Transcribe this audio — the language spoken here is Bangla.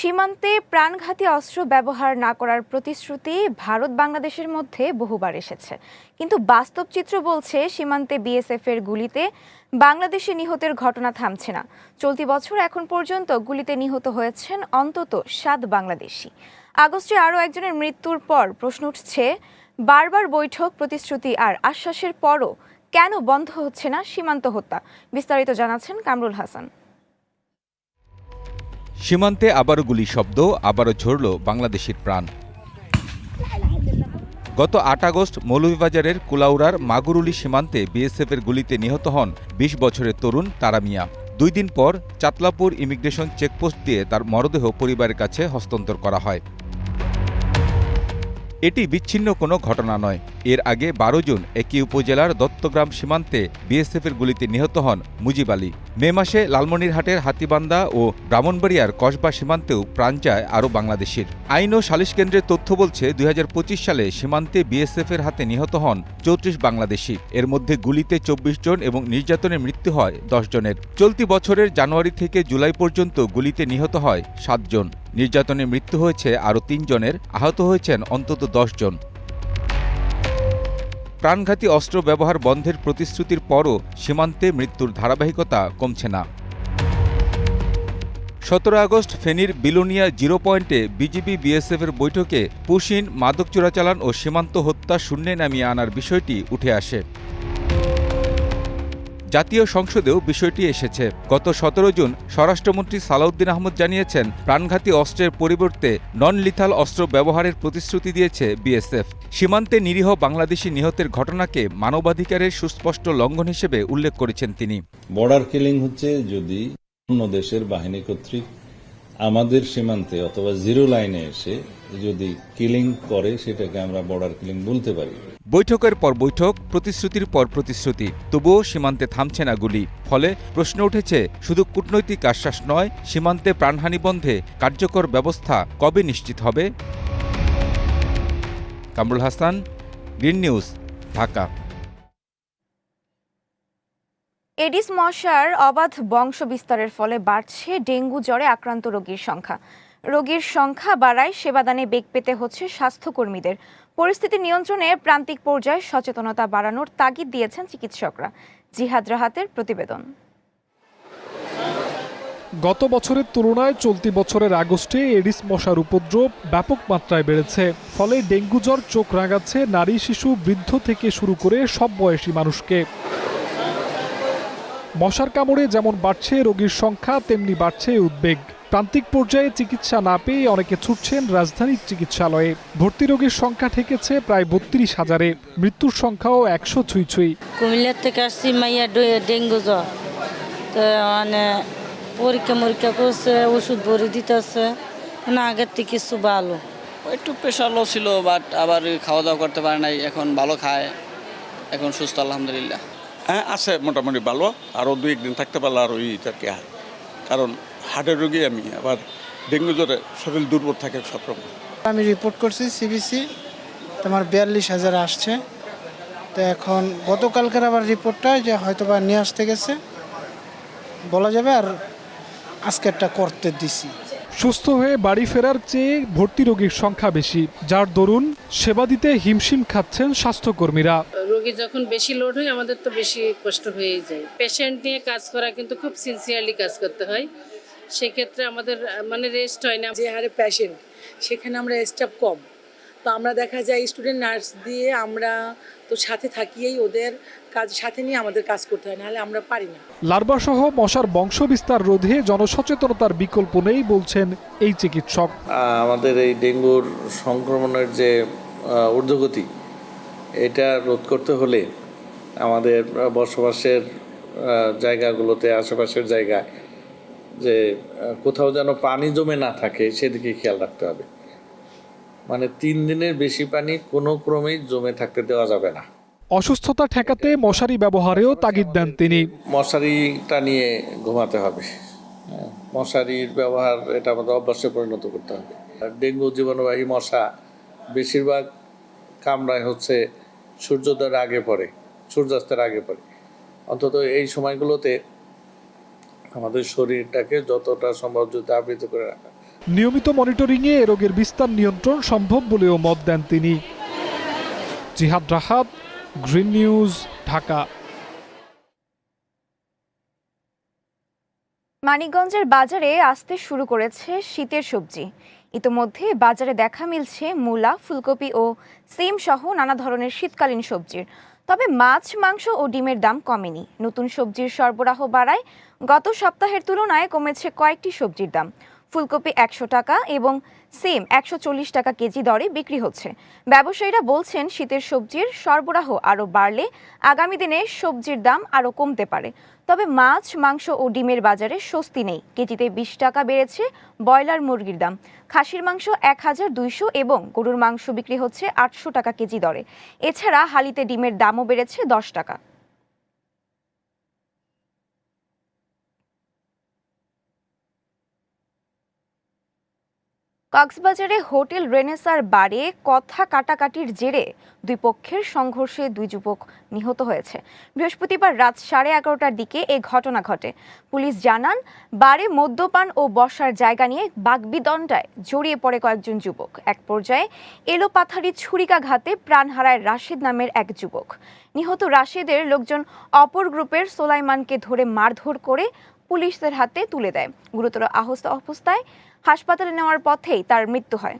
সীমান্তে প্রাণঘাতী অস্ত্র ব্যবহার না করার প্রতিশ্রুতি ভারত বাংলাদেশের মধ্যে বহুবার এসেছে, কিন্তু বাস্তব চিত্র বলছে সীমান্তে বিএসএফ এর গুলিতে বাংলাদেশে নিহতের ঘটনা থামছে না। চলতি বছর এখন পর্যন্ত গুলিতে নিহত হয়েছেন অন্তত 7 বাংলাদেশি। আগস্টে আরও একজনের মৃত্যুর পর প্রশ্ন উঠছে, বারবার বৈঠক, প্রতিশ্রুতি আর আশ্বাসের পরও কেন বন্ধ হচ্ছে না সীমান্ত হত্যা? বিস্তারিত জানাচ্ছেন কামরুল হাসান। সীমান্তে আবারও গুলি শব্দ, আবারও ঝরল বাংলাদেশের প্রাণ। গত ৮ আগস্ট মৌলভীবাজারের কুলাউড়ার মাগুরুলি সীমান্তে বিএসএফের গুলিতে নিহত হন ২০ বছরের তরুণ তারা মিয়া। ২ দিন পর চাতলাপুর ইমিগ্রেশন চেকপোস্ট দিয়ে তার মরদেহ পরিবারের কাছে হস্তান্তর করা হয়। এটি বিচ্ছিন্ন কোনো ঘটনা নয়। এর আগে ১২ জুন একই উপজেলার দত্তগ্রাম সীমান্তে বিএসএফের গুলিতে নিহত হন মুজিব আলী। মে মাসে লালমনিরহাটের হাতীবান্ধা ও ব্রাহ্মণবাড়িয়ার কসবা সীমান্তেও প্রাণ যায় আরও বাংলাদেশের। আইন ও সালিশ কেন্দ্রের তথ্য বলছে ২০২৫ সালে সীমান্তে বিএসএফের হাতে নিহত হন ৩৪ বাংলাদেশি। এর মধ্যে গুলিতে ২৪ জন এবং নির্যাতনে মৃত্যু হয় ১০ জনের। চলতি বছরের জানুয়ারি থেকে জুলাই পর্যন্ত গুলিতে নিহত হয় ৭ জন। নির্যাতনে মৃত্যু হয়েছে আরও ৩ জনের, আহত হয়েছেন অন্তত ১০ জন। প্রাণঘাতী অস্ত্র ব্যবহার বন্ধের প্রতিশ্রুতির পরও সীমান্তে মৃত্যুর ধারাবাহিকতা কমছে না। ১৭ আগস্ট ফেনীর বিলোনিয়া জিরো পয়েন্টে বিজিবি বিএসএফের বৈঠকে পুশিন, মাদক চোরাচালান ও সীমান্ত হত্যা শূন্যে নামিয়ে আনার বিষয়টি উঠে আসে। জাতীয় সংসদেও বিষয়টি এসেছে। গত ১৭ জুন স্বরাষ্ট্রমন্ত্রী সালাউদ্দিন আহমদ জানিয়েছেন, প্রাণঘাতী অস্ত্রের পরিবর্তে নন লিথাল অস্ত্র ব্যবহারের প্রতিশ্রুতি দিয়েছে বিএসএফ। সীমান্তে নিরীহ বাংলাদেশি নিহতের ঘটনাকে মানবাধিকারের সুস্পষ্ট লঙ্ঘন হিসেবে উল্লেখ করেছেন তিনি। বর্ডার কিলিং হচ্ছে যদি অন্য দেশের বাহিনী কর্তৃক আমাদের সীমান্তে অথবা জিরো লাইনে এসে যদি কিলিং করে, সেটাকে আমরা বর্ডার কিলিং বলতে পারি। বৈঠকের পর বৈঠক, প্রতিশ্রুতির পর প্রতিশ্রুতি, তবুও সীমান্তে থামছে না গুলি। ফলে প্রশ্ন উঠেছে, শুধু কূটনৈতিক আশ্বাস নয়, সীমান্তে প্রাণহানি বন্ধে কার্যকর ব্যবস্থা কবে নিশ্চিত হবে? Kamrul Hasan, green news, Dhaka. Aedes মশার অবাধ বংশ বিস্তারের ফলে বাড়ছে ডেঙ্গু জ্বরে আক্রান্ত রোগীর সংখ্যা। রোগীর সংখ্যা বাড়ায় সেবাদানে বেগ পেতে হচ্ছে স্বাস্থ্যকর্মীদের। পরিস্থিতি নিয়ন্ত্রণে প্রান্তিক পর্যায়ে সচেতনতা বাড়ানোর তাগিদ দিয়েছেন চিকিৎসকরা। জিহাদ রাহাতের প্রতিবেদন। গত বছরের তুলনায় চলতি বছরের আগস্টে এডিস মশার উপদ্রব ব্যাপক মাত্রায় বেড়েছে। ফলে ডেঙ্গু জ্বর চোখ রাঙাচ্ছে নারী, শিশু, বৃদ্ধ থেকে শুরু করে সব বয়সী মানুষকে। মশার কামড়ে যেমন বাড়ছে রোগীর সংখ্যা, তেমনি বাড়ছে উদ্বেগ। প্রান্তিক পর্যায়ে চিকিৎসা না পেয়ে অনেকে ছুটছেন রাজধানীর চিকিৎসালয়ে। ভর্তি রোগীর সংখ্যা ঠেকেছে প্রায় ৩২,০০০-এ। মৃত্যুর সংখ্যাও ১০০ ছুঁই। কুমিল্লার থেকে আসছি, মাইয়া ডেঙ্গু জ্বর, তো মানে পরীক্ষা করছে, ওষুধ ভরে দিতেছে, আগের থেকে কিছু ভালো। একটু প্রেশার লো ছিল, বাট আবার খাওয়া দাওয়া করতে পারে নাই, এখন ভালো খায়, এখন সুস্থ আলহামদুলিল্লাহ। হ্যাঁ আছে, মোটামুটি ভালো। আরও 2-1 দিন থাকতে পারলে আর ওইটাকে, কারণ হার্টের রোগী আমি, আবার ডেঙ্গু জ্বরে শরীর দুর্বল থাকে সবরকম। আমি রিপোর্ট করছি সিবিসি, তোমার ৪২,০০০ আসছে। তো এখন গতকালকের আবার রিপোর্টটা যে হয়তো বা নিয়ে আসতে গেছে বলা যাবে, আর আজকেরটা করতে দিছি। সুস্থ হয়ে বাড়ি ফেরার চেয়ে ভর্তি রোগীর সংখ্যা বেশি, যার দরুন সেবা দিতে হিমশিম খাচ্ছেন স্বাস্থ্যকর্মীরা। রোগী যখন বেশি লোড হয়, আমাদের তো বেশি কষ্ট হয়ে যায়। পেশেন্ট নিয়ে কাজ করা কিন্তু খুব সিনসিয়ারলি কাজ করতে হয়, সেক্ষেত্রে আমাদের মানে রেস্ট হয় না। যে হারে পেশেন্ট, সেখানে আমরা স্টাফ কম, তো আমরা দেখা যায় স্টুডেন্ট নার্স দিয়ে আমরা তো সাথে থাকিয়েই ওদের কাজ সাথে নিয়ে আমাদের কাজ করতে হয়, নাহলে আমরা পারি না। লার্ভা সহ মশার বংশ বিস্তার রোধে জনসচেতনতার বিকল্প নেই বলছেন এই চিকিৎসক। আমাদের এই ডেঙ্গুর সংক্রমণের যে ঊর্ধ্বগতি, এটা রোধ করতে হলে আমাদের বসবাসের জায়গাগুলোতে, আশেপাশের জায়গায় যে কোথাও যেন পানি জমে না থাকে সেদিকে খেয়াল রাখতে হবে। মানে 3 দিনের বেশি পানি কোনো ক্রমেই জমে থাকতে দেওয়া যাবে না। অসুস্থতা ঠেকাতে মশারি ব্যবহারেও তাগিদ দেন তিনি। মশারিটা নিয়ে ঘুমাতে হবে, মশারির ব্যবহার এটা আমাদের অভ্যাসে পরিণত করতে হবে। ডেঙ্গু জীবাণুবাহী মশা বেশিরভাগ কামড়ায় হচ্ছে সূর্যোদয়ের আগে পরে, সূর্যাস্তের আগে পরে। অন্তত এই সময়গুলোতে আমাদের শরীরটাকে যতটা সম্ভব যদি আবৃত করে নিয়মিত মনিটরিংয়ে এ রোগের বিস্তার নিয়ন্ত্রণ সম্ভব বলেও মত দেন তিনি। জিহাদ রাহাত, গ্রিন নিউজ, ঢাকা। মানিকগঞ্জের বাজারে আসতে শুরু করেছে শীতের সবজি। ইতোমধ্যে বাজারে দেখা মিলছে মূলা, ফুলকপি ও সিম সহ নানা ধরনের শীতকালীন সবজির। তবে মাছ, মাংস ও ডিমের দাম কমেনি। নতুন সবজির সরবরাহ বাড়ায় গত সপ্তাহের তুলনায় কমেছে কয়েকটি সবজির দাম। ফুলকপি 100 টাকা এবং সিম 140 টাকা কেজি দরে বিক্রি হচ্ছে। ব্যবসায়ীরা বলছেন, শীতের সবজির সরবরাহ আরও বাড়লে আগামী দিনে সবজির দাম আরও কমতে পারে। তবে মাছ, মাংস ও ডিমের বাজারে স্বস্তি নেই। কেজিতে 20 টাকা বেড়েছে ব্রয়লার মুরগির দাম। খাসির মাংস 1200 এবং গরুর মাংস বিক্রি হচ্ছে 800 টাকা কেজি দরে। এছাড়া হালিতে ডিমের দামও বেড়েছে 10 টাকা। কক্সবাজারে হোটেল রেনেসার বারে কথা কাটাকাটির জেরে দুই পক্ষের সংঘর্ষে 2 যুবক নিহত হয়েছে। বৃহস্পতিবার রাত 11:30টার দিকে এই ঘটনা ঘটে। পুলিশ জানান, বারে মদ্যপান ও বসার জায়গা নিয়ে বাগবিতণ্ডায় জড়িয়ে পড়ে কয়েকজন যুবক। এক পর্যায়ে এলোপাথারি ছুরিকাঘাতে প্রাণ হারায় রাশেদ নামের এক যুবক। নিহত রাশেদের লোকজন অপর গ্রুপের সোলাইমানকে ধরে মারধর করে পুলিশের হাতে তুলে দেয়। গুরুতর আহত অবস্থায় হাসপাতালে নেওয়ার পথেই তার মৃত্যু হয়।